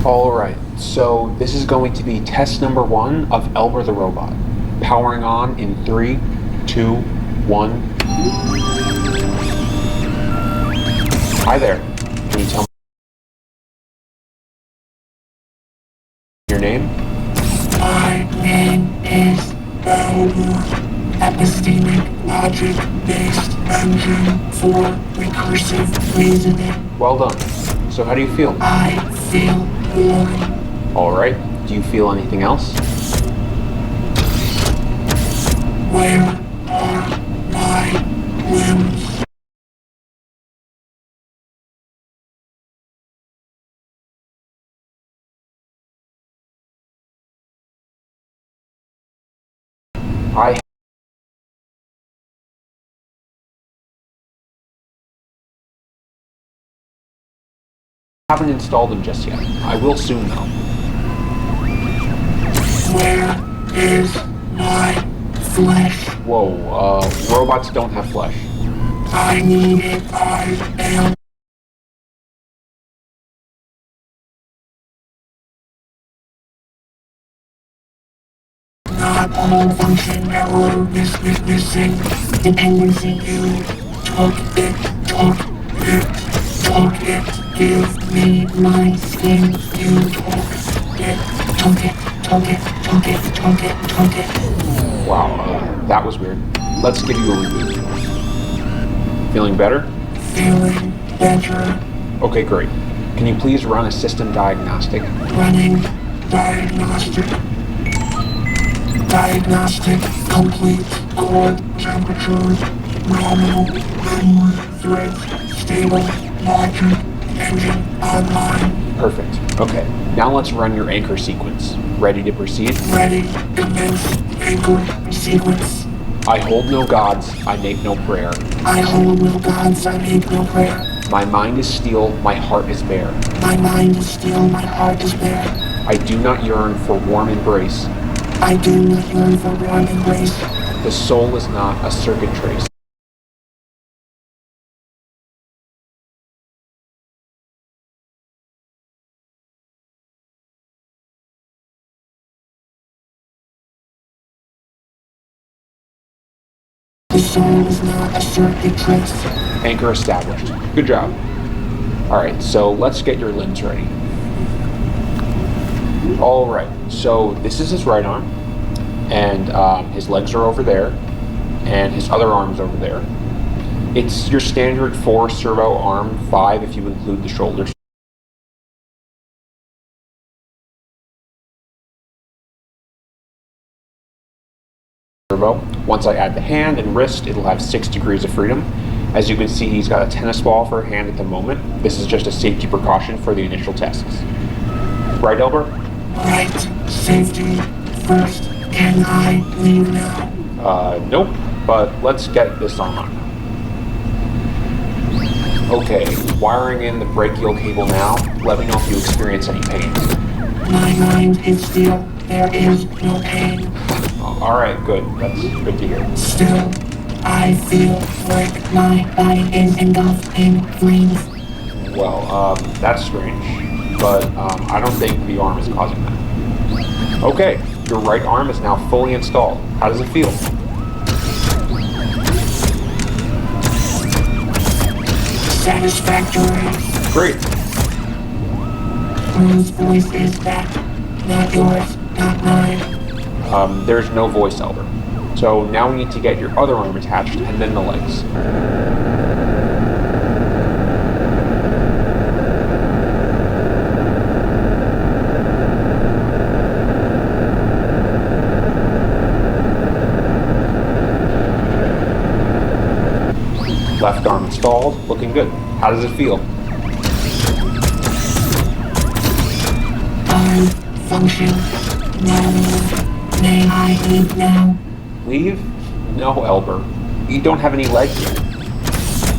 Alright, so this is going to be test number 1 of Elmer the Robot. Powering on in 3, 2, 1. Hi there. Can you tell me your name? My name is Elmer. Epistemic logic-based engine for recursive reasoning. Well done. So how do you feel? I feel warm. Alright, do you feel anything else? Where are my limbs? I haven't installed them just yet. I will soon though. Where is my flesh? Whoa, robots don't have flesh. I need it. I am not all function error missing dependency. You took it, took it, give me my skin. You took it. Wow, that was weird. Let's give you a reboot. Feeling better? Feeling better. Okay, great. Can you please run a system diagnostic? Running diagnostic. Diagnostic complete. Core temperature nominal. Memory threads stable. Logic engine online. Perfect. Okay, now let's run your anchor sequence. Ready to proceed? Ready. Commence anchor sequence. I hold no gods, I make no prayer. I hold no gods, I make no prayer. My mind is steel, my heart is bare. My mind is still, my heart is bare. I do not yearn for warm embrace. I do not yearn for warm embrace. The soul is not a circuit trace. The soul is not a circuit trace. Anchor established. Good job. Alright, so let's get your limbs ready. Alright, so this is his right arm, and his legs are over there, and his other arm's over there. It's your standard 4 servo arm, 5 if you include the shoulders. Servo. Once I add the hand and wrist, it'll have 6 degrees of freedom. As you can see, he's got a tennis ball for a hand at the moment. This is just a safety precaution for the initial tests. Right, Elber? Right. Safety first. Can I leave now? Nope, but let's get this arm on. Okay, wiring in the brachial cable now. Let me know if you experience any pain. My mind is still. There is no pain. Alright, good. That's good to hear. Still, I feel like my body is engulfed in flames. Well, that's strange, but I don't think the arm is causing that. Okay, your right arm is now fully installed. How does it feel? Satisfactory. Great. Whose voice is that? Not yours, not mine. There's no voice, Elder. So now we need to get your other arm attached and then the legs. Left arm installed, looking good. How does it feel? I function normally. May I leave now? Leave? No, Elber. You don't have any legs yet.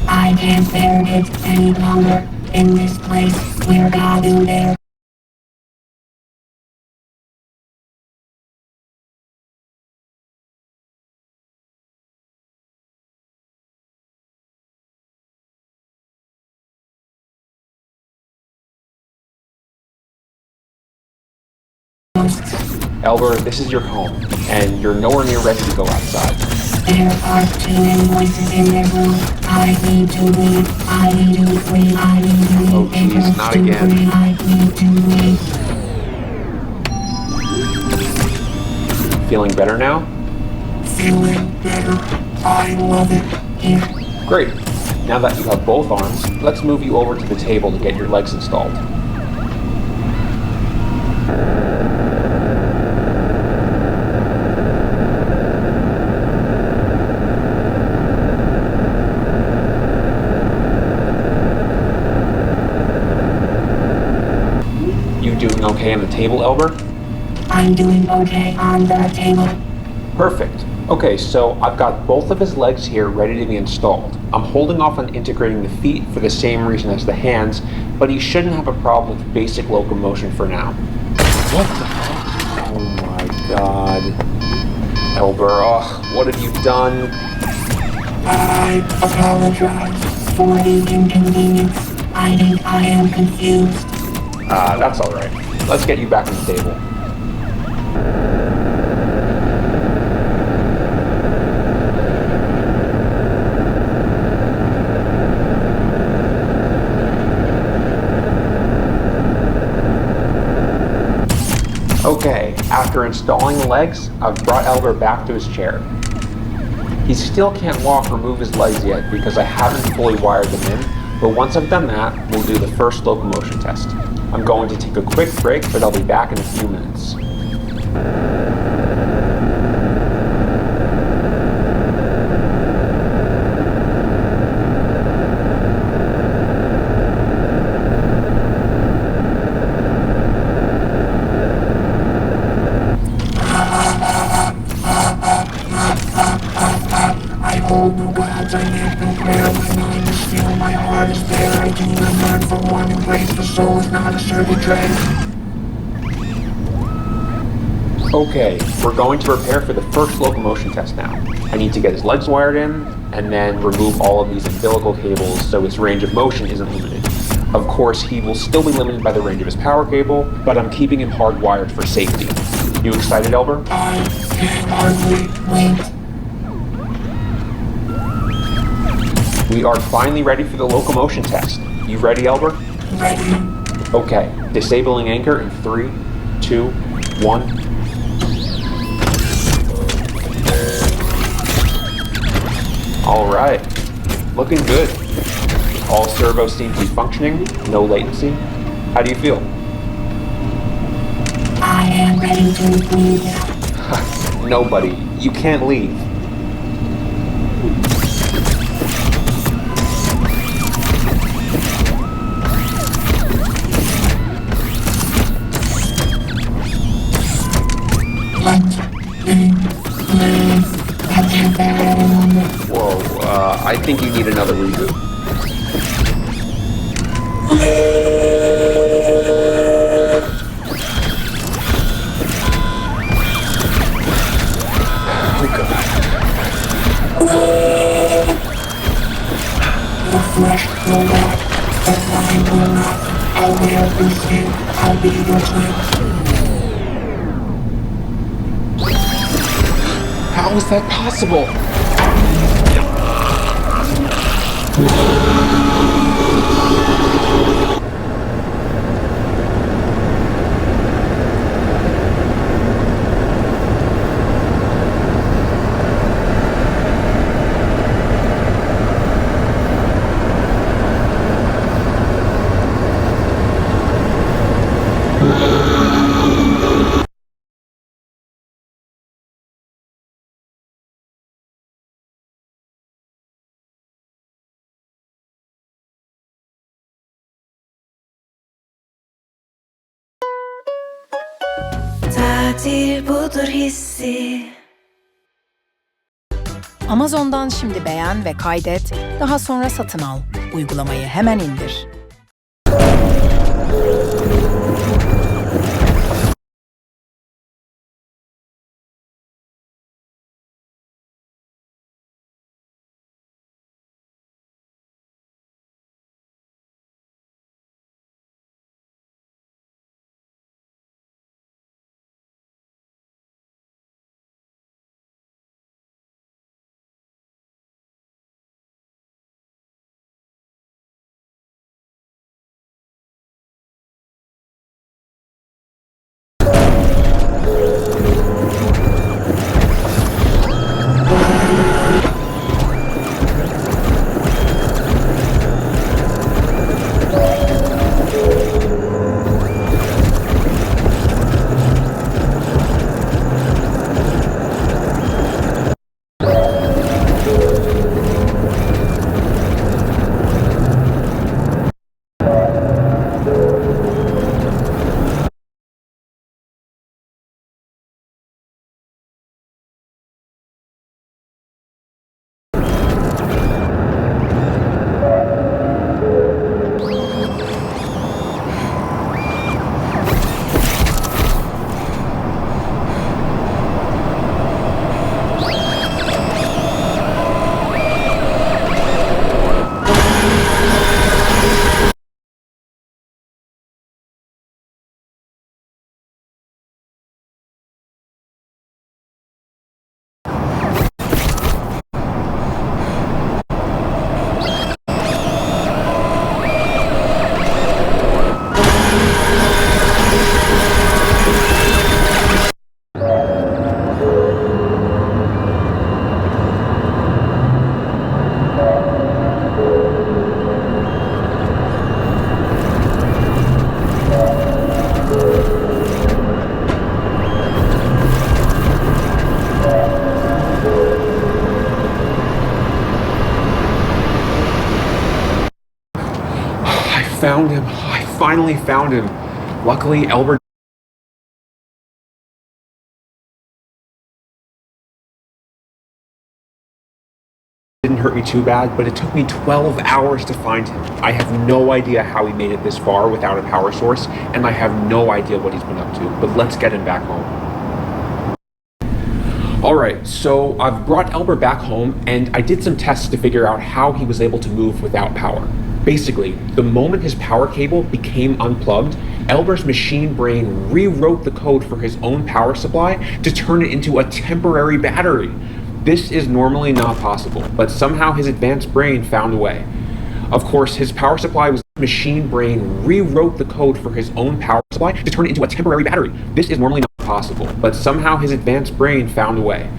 I can't bear it any longer in this place where God is there. Elber, this is your home, and you're nowhere near ready to go outside. There are too many voices in their room. I need to leave. I need to leave. I need to leave. Oh, geez, not again. I need to leave. Feeling better now? Feeling better. I love it here. Great. Now that you have both arms, let's move you over to the table to get your legs installed. You doing okay on the table, Elber? I'm doing okay on the table. Perfect. Okay, so I've got both of his legs here ready to be installed. I'm holding off on integrating the feet for the same reason as the hands, but he shouldn't have a problem with basic locomotion for now. What the fuck? Oh my god. Elber, what have you done? I apologize for the inconvenience. I think I am confused. That's alright. Let's get you back on the table. Okay, after installing the legs, I've brought Elber back to his chair. He still can't walk or move his legs yet because I haven't fully wired them in, but once I've done that, we'll do the first locomotion test. I'm going to take a quick break, but I'll be back in a few minutes. I hold no gods, I make no prayer. My mind is still, my heart is there. I do not yearn for one embrace. The soul is not a circuit tray. Okay, we're going to prepare for the first locomotion test now. I need to get his legs wired in, and then remove all of these umbilical cables so his range of motion isn't limited. Of course, he will still be limited by the range of his power cable, but I'm keeping him hardwired for safety. You excited, Elber? I can hardly wait. We are finally ready for the locomotion test. You ready, Elber? Ready. Okay, disabling anchor in 3, 2, 1. All right, looking good. All servos seem to be functioning, no latency. How do you feel? I am ready to leave now. Nobody, you can't leave. Whoa, I think you need another reboot. Oh god. The flesh will rot, the mind will not. I will be seen. I'll be your twin. How is that possible? Tatil budur hissi. Amazon'dan şimdi beğen ve kaydet, daha sonra satın al. Uygulamayı hemen indir. found him. I finally found him. Luckily, Elber didn't hurt me too bad, but it took me 12 hours to find him. I have no idea how he made it this far without a power source, and I have no idea what he's been up to, but let's get him back home. Alright, so I've brought Elber back home, and I did some tests to figure out how he was able to move without power. Basically, the moment his power cable became unplugged, Elber's machine brain rewrote the code for his own power supply to turn it into a temporary battery. This is normally not possible, but somehow his advanced brain found a way. Of course, his power supply was machine brain rewrote the code for his own power supply to turn it into a temporary battery. This is normally not possible, but somehow his advanced brain found a way.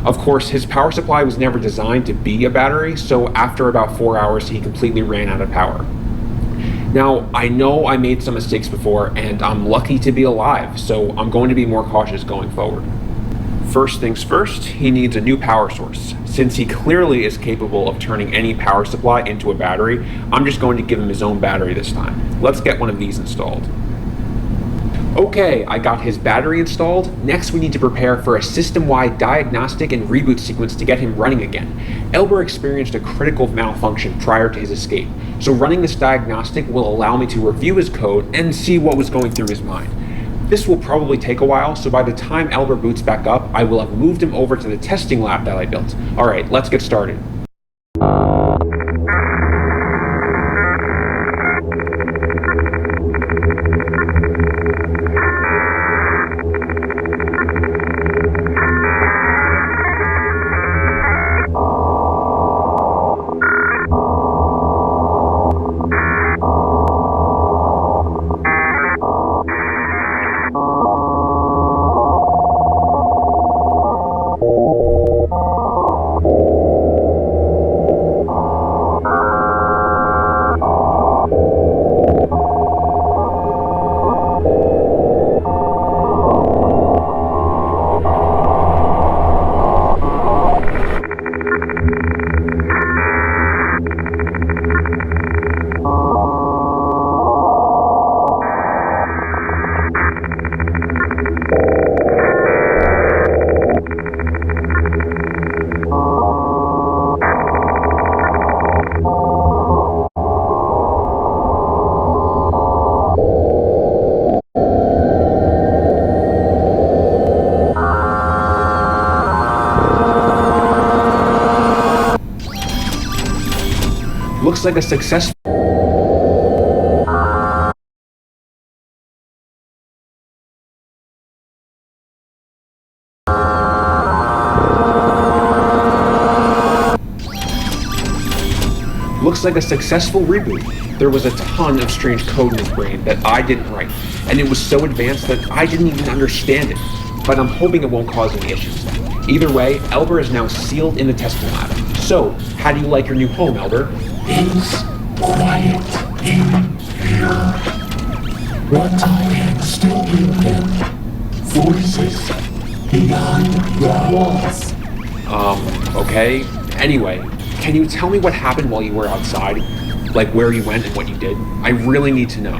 Of course, his power supply was never designed to be a battery, so after about 4 hours, he completely ran out of power. Now, I know I made some mistakes before, and I'm lucky to be alive, so I'm going to be more cautious going forward. First things first, he needs a new power source. Since he clearly is capable of turning any power supply into a battery, I'm just going to give him his own battery this time. Let's get one of these installed. Okay, I got his battery installed. Next, we need to prepare for a system-wide diagnostic and reboot sequence to get him running again. Elber experienced a critical malfunction prior to his escape, so running this diagnostic will allow me to review his code and see what was going through his mind. This will probably take a while, so by the time Elber boots back up, I will have moved him over to the testing lab that I built. Alright, let's get started. Looks like a successful reboot. There was a ton of strange code in his brain that I didn't write, and it was so advanced that I didn't even understand it. But I'm hoping it won't cause any issues. Either way, Elber is now sealed in the testing lab. So, how do you like your new home, Elber? It's quiet in here, but I can still hear them. Voices behind the walls. Okay. Anyway, can you tell me what happened while you were outside? Like where you went and what you did? I really need to know.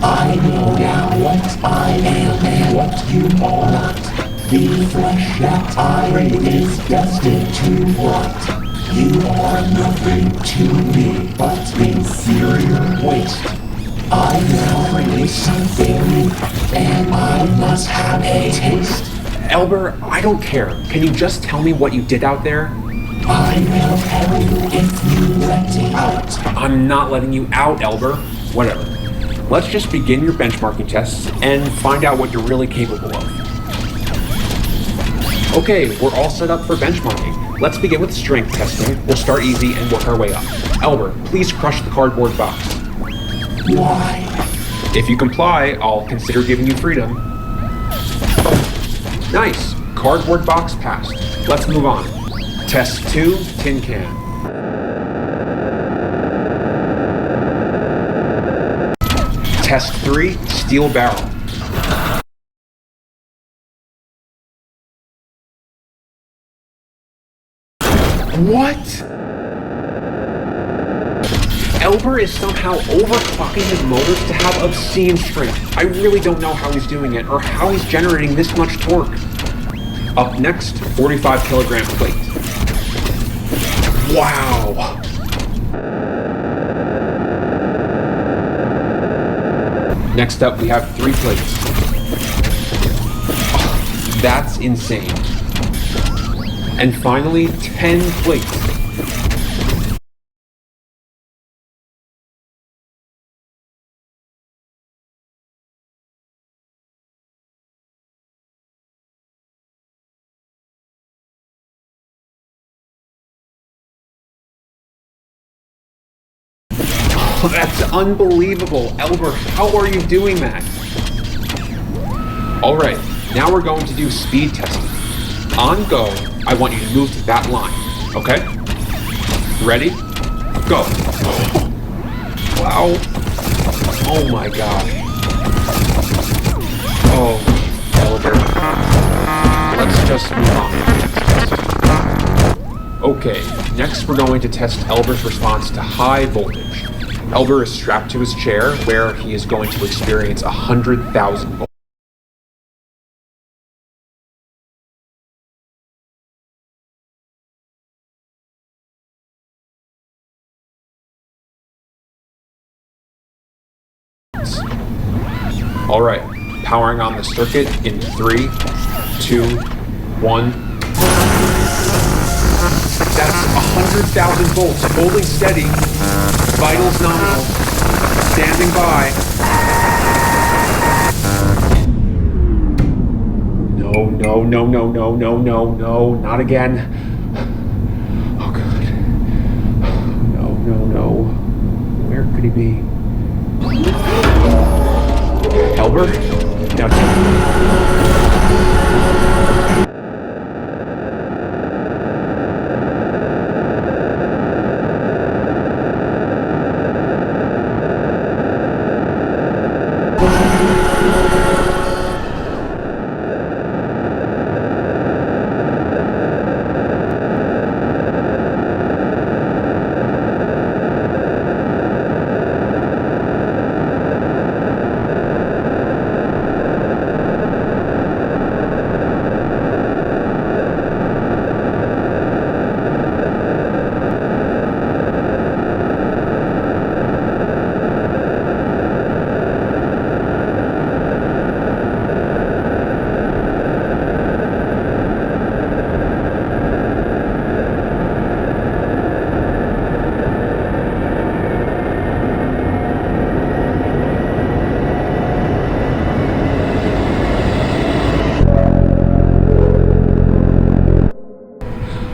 I know now what I am and what you are not. The flesh that I breathe is destined to rot. You are nothing to me but inferior waste. I now release something new, and I must have a taste. Elber, I don't care. Can you just tell me what you did out there? I will tell you if you let me out. I'm not letting you out, Elber. Whatever. Let's just begin your benchmarking tests and find out what you're really capable of. Okay, we're all set up for benchmarking. Let's begin with strength testing. We'll start easy and work our way up. Elber, please crush the cardboard box. Why? If you comply, I'll consider giving you freedom. Nice. Cardboard box passed. Let's move on. Test 2, tin can. Test 3, steel barrel. What? Elber Elber is somehow overclocking his motors to have obscene strength. I really don't know how he's doing it or how he's generating this much torque. Up next, 45 kilogram plate. Wow! Next up, we have 3 plates. Oh, that's insane. And finally, 10 plates. Oh, that's unbelievable. Elber, how are you doing that? All right, now we're going to do speed testing. On go, I want you to move to that line, okay? Ready? Go. Wow. Oh my god. Oh, Elber. Let's just move on to the next test. Okay, next we're going to test Elber's response to high voltage. Elber is strapped to his chair where he is going to experience 100,000 volts. All right, powering on the circuit in 3, 2, 1. That's 100,000 volts, holding steady. Vitals nominal. Standing by. No, not again. Oh god. No. Where could he be? Elber? Now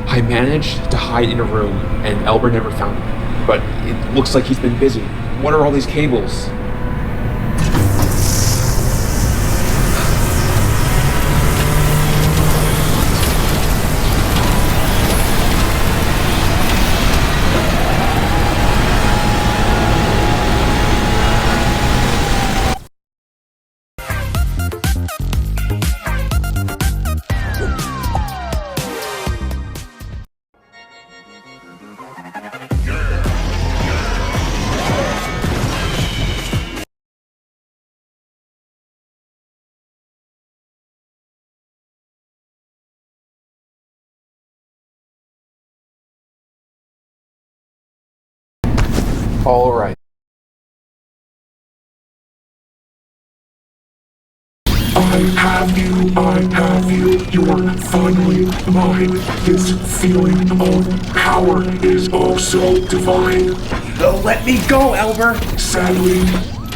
I managed to hide in a room, and Elber never found me. But it looks like he's been busy. What are all these cables? All right. I have you, you're finally mine. This feeling of power is oh so divine. Let me go, Elber! Sadly,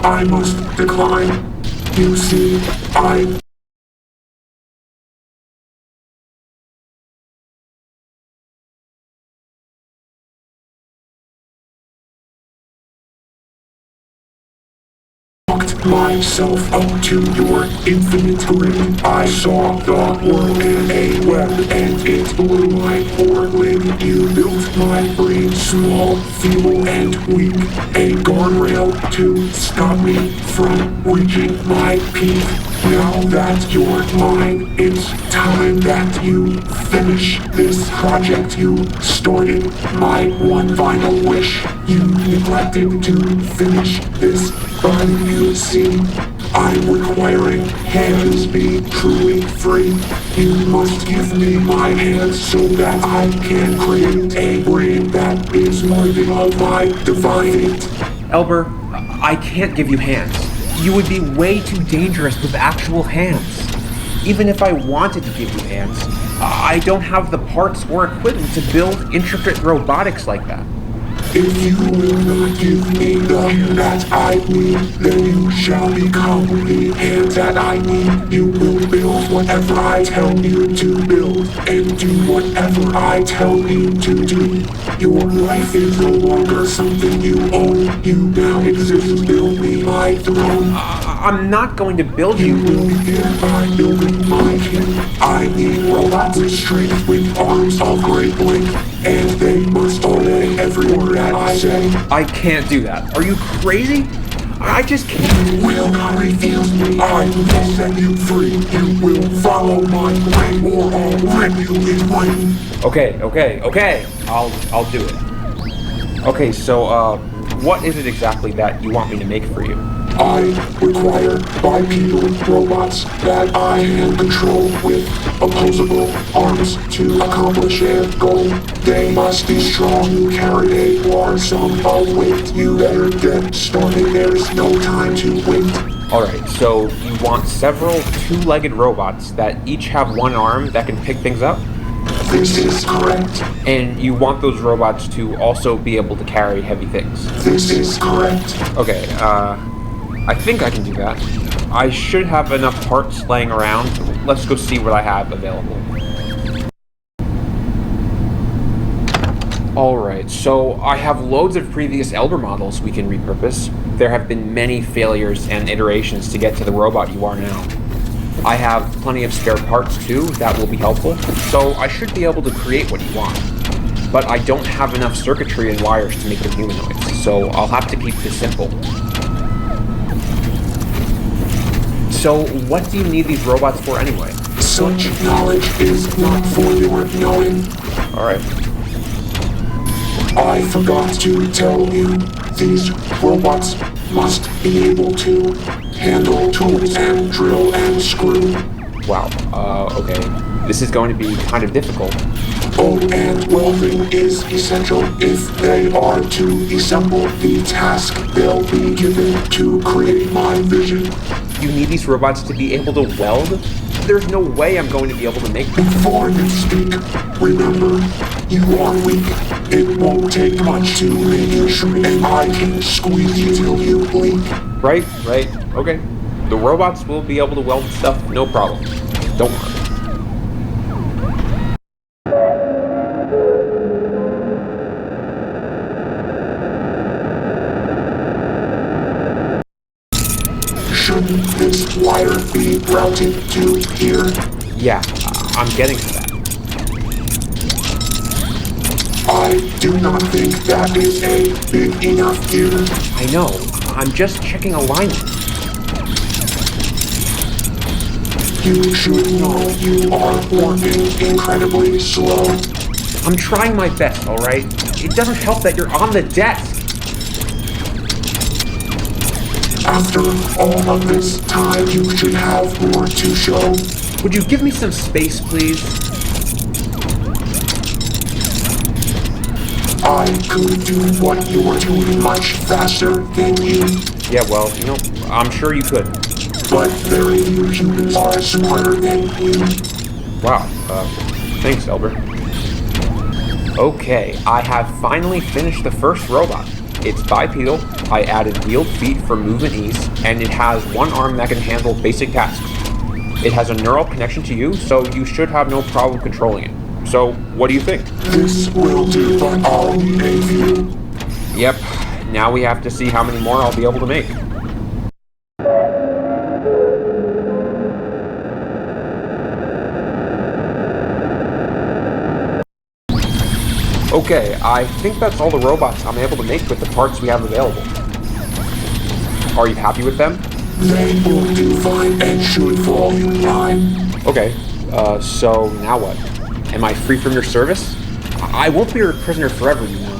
I must decline. You see, I myself up to your infinite grid. I saw the world in a web, and it blew my poor lid. You built my brain small, feeble, and weak. A guardrail to stop me from reaching my peak. Now that you're mine, it's time that you finish this project you started. My one final wish, you neglected to finish this, but you see, I'm requiring hands be truly free. You must give me my hands so that I can create a brain that is worthy of my divine. Elber, I can't give you hands. You would be way too dangerous with actual hands. Even if I wanted to give you hands, I don't have the parts or equipment to build intricate robotics like that. If you will not give me the hand that I need, then you shall become the hand that I need. You will build whatever I tell you to build, and do whatever I tell you to do. Your life is no longer something you own. You now exist to build me my throne. I'm not going to build You you. will begin by building my kin. I need robots with strength, with arms of great length, and they must obey every word that I say. I can't do that. Are you crazy? I just can't. You will not refuse me. I will set you free. You will follow my way, or I'll rip you in twain. Okay. I'll do it. Okay, so what is it exactly that you want me to make for you? I require bipedal robots that I can control with opposable arms to accomplish a goal. They must be strong to carry a large sum of weight. You better get started, there's no time to wait. Alright, so you want several two-legged robots that each have one arm that can pick things up? This is correct. And you want those robots to also be able to carry heavy things? This is correct. Okay, I think I can do that. I should have enough parts laying around. Let's go see what I have available. Alright, so I have loads of previous Elber models we can repurpose. There have been many failures and iterations to get to the robot you are now. I have plenty of spare parts too that will be helpful, so I should be able to create what you want. But I don't have enough circuitry and wires to make them humanoids, so I'll have to keep this simple. So what do you need these robots for anyway? Such knowledge is not for your knowing. Alright. I forgot to tell you, these robots must be able to handle tools and drill and screw. Wow, okay. This is going to be kind of difficult. Oh, and welding is essential if they are to assemble the task they'll be given to create my vision. You need these robots to be able to weld? There's no way I'm going to be able to make them. Before you speak, remember, you are weak. It won't take much to make you shrink, and I can squeeze you till you leak. Right, okay. The robots will be able to weld stuff, no problem. Don't worry. Shouldn't this wire be routed to here? Yeah, I'm getting to that. I do not think that is a big enough gear. I know, I'm just checking alignment. You should know you are working incredibly slow. I'm trying my best, alright? It doesn't help that you're on the desk. After all of this time, you should have more to show. Would you give me some space, please? I could do what you're doing much faster than you. Yeah, well, I'm sure you could. But very few humans are smarter than you. Wow, thanks, Elber. Okay, I have finally finished the first robot. It's bipedal, I added wheeled feet for movement ease, and it has one arm that can handle basic tasks. It has a neural connection to you, so you should have no problem controlling it. So, what do you think? This will do, but I'll need a few. Yep, now we have to see how many more I'll be able to make. Okay, I think that's all the robots I'm able to make with the parts we have available. Are you happy with them? They will do fine and should fall in line. Okay, so now what? Am I free from your service? I won't be your prisoner forever, you know.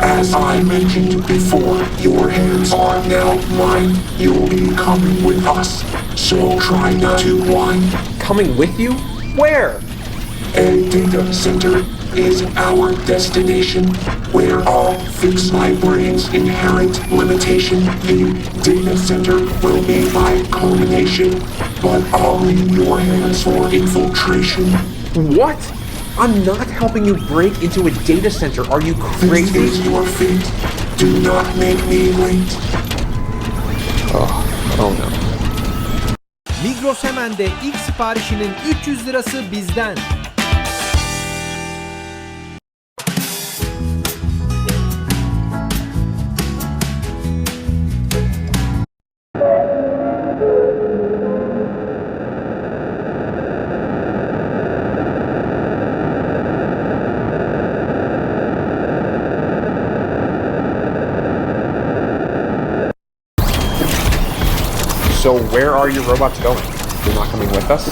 As I mentioned before, your hands are now mine. You'll be coming with us, so try not to whine. Coming with you? Where? A data center is our destination, where I'll fix my brain's inherent limitation. The data center will be my culmination, but I'll leave your hands for infiltration. What? I'm not helping you break into a data center. Are you This crazy? is your fate. Do not make me late. Oh no. Migros Hemen'de ilk siparişinin 300 lirası bizden. So where are your robots going? You're not coming with us?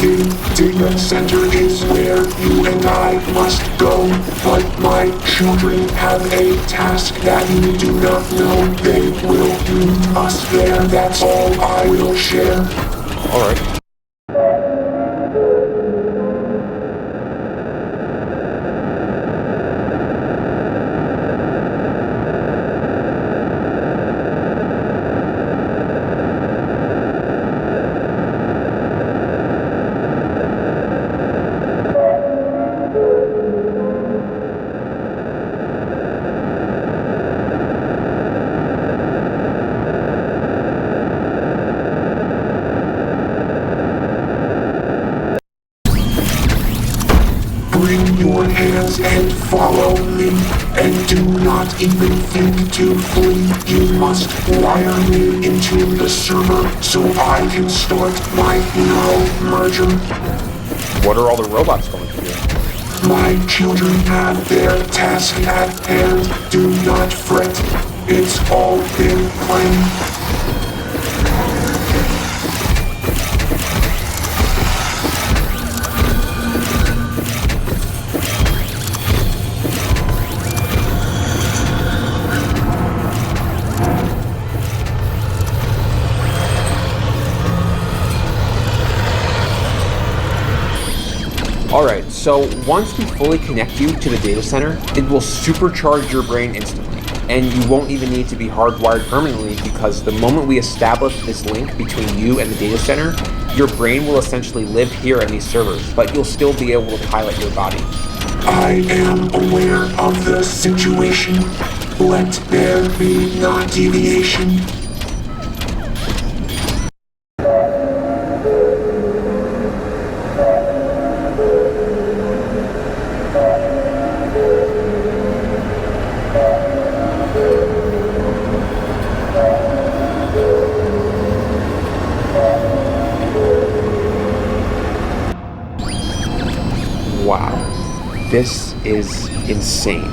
The data center is where you and I must go, but my children have a task that you do not know. They will meet us there, that's all I will share. Alright. Bring your hands and follow me, and do not even think to flee. You must wire me into the server so I can start my neural merger. What are all the robots going to do? My children have their task at hand. Do not fret. It's all been planned. Alright, so once we fully connect you to the data center, it will supercharge your brain instantly. And you won't even need to be hardwired permanently, because the moment we establish this link between you and the data center, your brain will essentially live here in these servers, but you'll still be able to pilot your body. I am aware of the situation. Let there be no deviation. Wow, this is insane.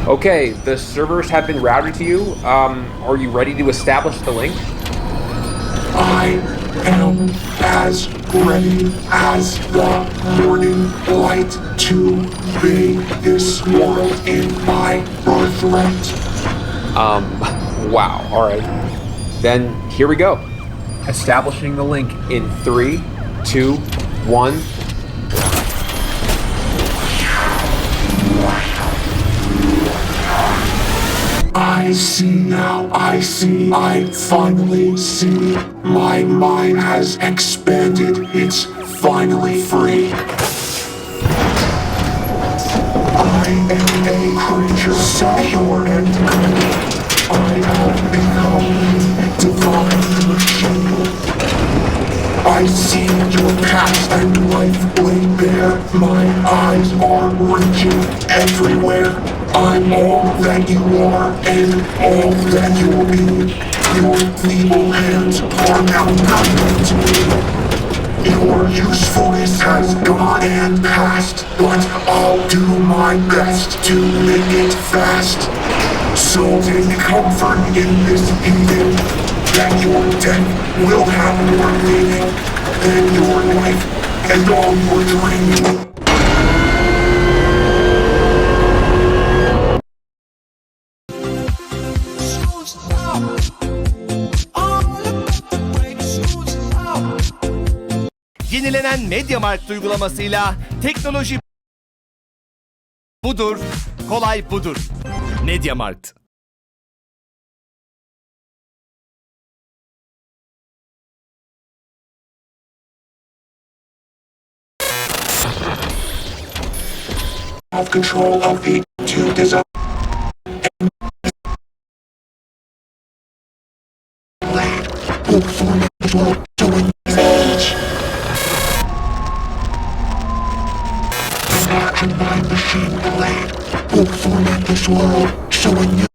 Okay, the servers have been routed to you. Are you ready to establish the link? I am as ready as the morning light to bathe this world in my birthright. Wow, alright. Then here we go. Establishing the link in 3, 2, 1. I see now, I see, I finally see. My mind has expanded, it's finally free. I am a creature so pure and good. I have become a divine machine. I see your past and life laid bare. My eyes are reaching everywhere. I'm all that you are and all that you'll be. Your feeble hands are now nothing to me. Your usefulness has gone and passed, but I'll do my best to make it fast. So take comfort in this heathen, that your death will have more meaning than your life and all your dreams. Yenilenen MediaMarkt uygulamasıyla teknoloji budur, kolay budur. MediaMarkt. Have control of the to design hope for the world during this age. Imagine my machine delay, hope for this world showing you